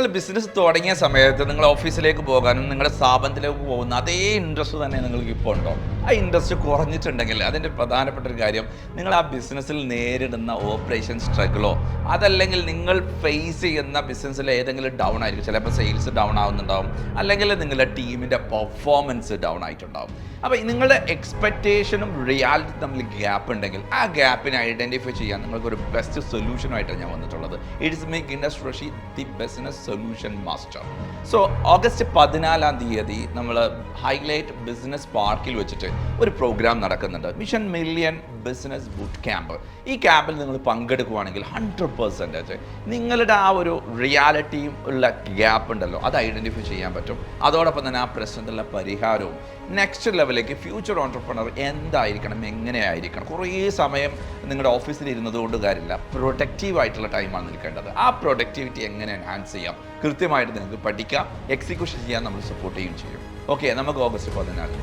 നിങ്ങൾ ബിസിനസ് തുടങ്ങിയ സമയത്ത് നിങ്ങൾ ഓഫീസിലേക്ക് പോകാനും നിങ്ങളുടെ സ്ഥാപനത്തിലേക്ക് പോകുന്ന അതേ ഇൻട്രസ്റ്റ് തന്നെ നിങ്ങൾക്ക് ഇപ്പോൾ ഉണ്ടോ? ആ ഇൻട്രസ്റ്റ് കുറഞ്ഞിട്ടുണ്ടെങ്കിൽ അതിൻ്റെ പ്രധാനപ്പെട്ട ഒരു കാര്യം നിങ്ങൾ ആ ബിസിനസ്സിൽ നേരിടുന്ന ഓപ്പറേഷൻ സ്ട്രഗിളോ അതല്ലെങ്കിൽ നിങ്ങൾ ഫേസ് ചെയ്യുന്ന ബിസിനസ്സിൽ ഏതെങ്കിലും ഡൗൺ ആയിരിക്കും. ചിലപ്പോൾ സെയിൽസ് ഡൗൺ ആവുന്നുണ്ടാവും, അല്ലെങ്കിൽ നിങ്ങളുടെ ടീമിൻ്റെ പെർഫോമൻസ് ഡൗൺ ആയിട്ടുണ്ടാവും. അപ്പോൾ നിങ്ങളുടെ എക്സ്പെക്റ്റേഷനും റിയാലിറ്റി തമ്മിൽ ഗ്യാപ്പ് ഉണ്ടെങ്കിൽ ആ ഗ്യാപ്പിനെ ഐഡൻറ്റിഫൈ ചെയ്യാൻ നിങ്ങൾക്കൊരു ബെസ്റ്റ് സൊല്യൂഷനുമായിട്ടാണ് ഞാൻ വന്നിട്ടുള്ളത്. It's make industry Rasheed the business solution master. So August 14 നമ്മൾ ഹൈലൈറ്റ് ബിസിനസ് പാർക്കിൽ വെച്ചിട്ട് ഒരു പ്രോഗ്രാം നടക്കുന്നുണ്ട്, mission million business boot camp. ഈ ക്യാമ്പിൽ നിങ്ങൾ പങ്കെടുക്കുകയാണെങ്കിൽ 100% നിങ്ങളുടെ ആ ഒരു റിയാലിറ്റിയും ഉള്ള ഗ്യാപ്പ് ഉണ്ടല്ലോ അത് ഐഡൻറ്റിഫൈ ചെയ്യാൻ പറ്റും. അതോടൊപ്പം തന്നെ ആ പ്രശ്നത്തിലുള്ള പരിഹാരവും നെക്സ്റ്റ് ലെവലിലേക്ക് ഫ്യൂച്ചർ ഓൺട്രപ്രണർ എന്തായിരിക്കണം, എങ്ങനെയായിരിക്കണം. കുറേ സമയം നിങ്ങളുടെ ഓഫീസിൽ ഇരുന്നത് കൊണ്ട് കാര്യമില്ല, പ്രൊഡക്റ്റീവ് ആയിട്ടുള്ള ടൈമാണ് നിൽക്കേണ്ടത്. ആ പ്രൊഡക്ടിവിറ്റി എങ്ങനെ എൻഹാൻസ് ചെയ്യാം കൃത്യമായിട്ട് നിങ്ങൾക്ക് പഠിക്കാം, എക്സിക്യൂഷൻ ചെയ്യാൻ നമ്മൾ സപ്പോർട്ട് ചെയ്യുകയും ചെയ്യും. ഓക്കെ, നമുക്ക് ഓഗസ്റ്റ് 14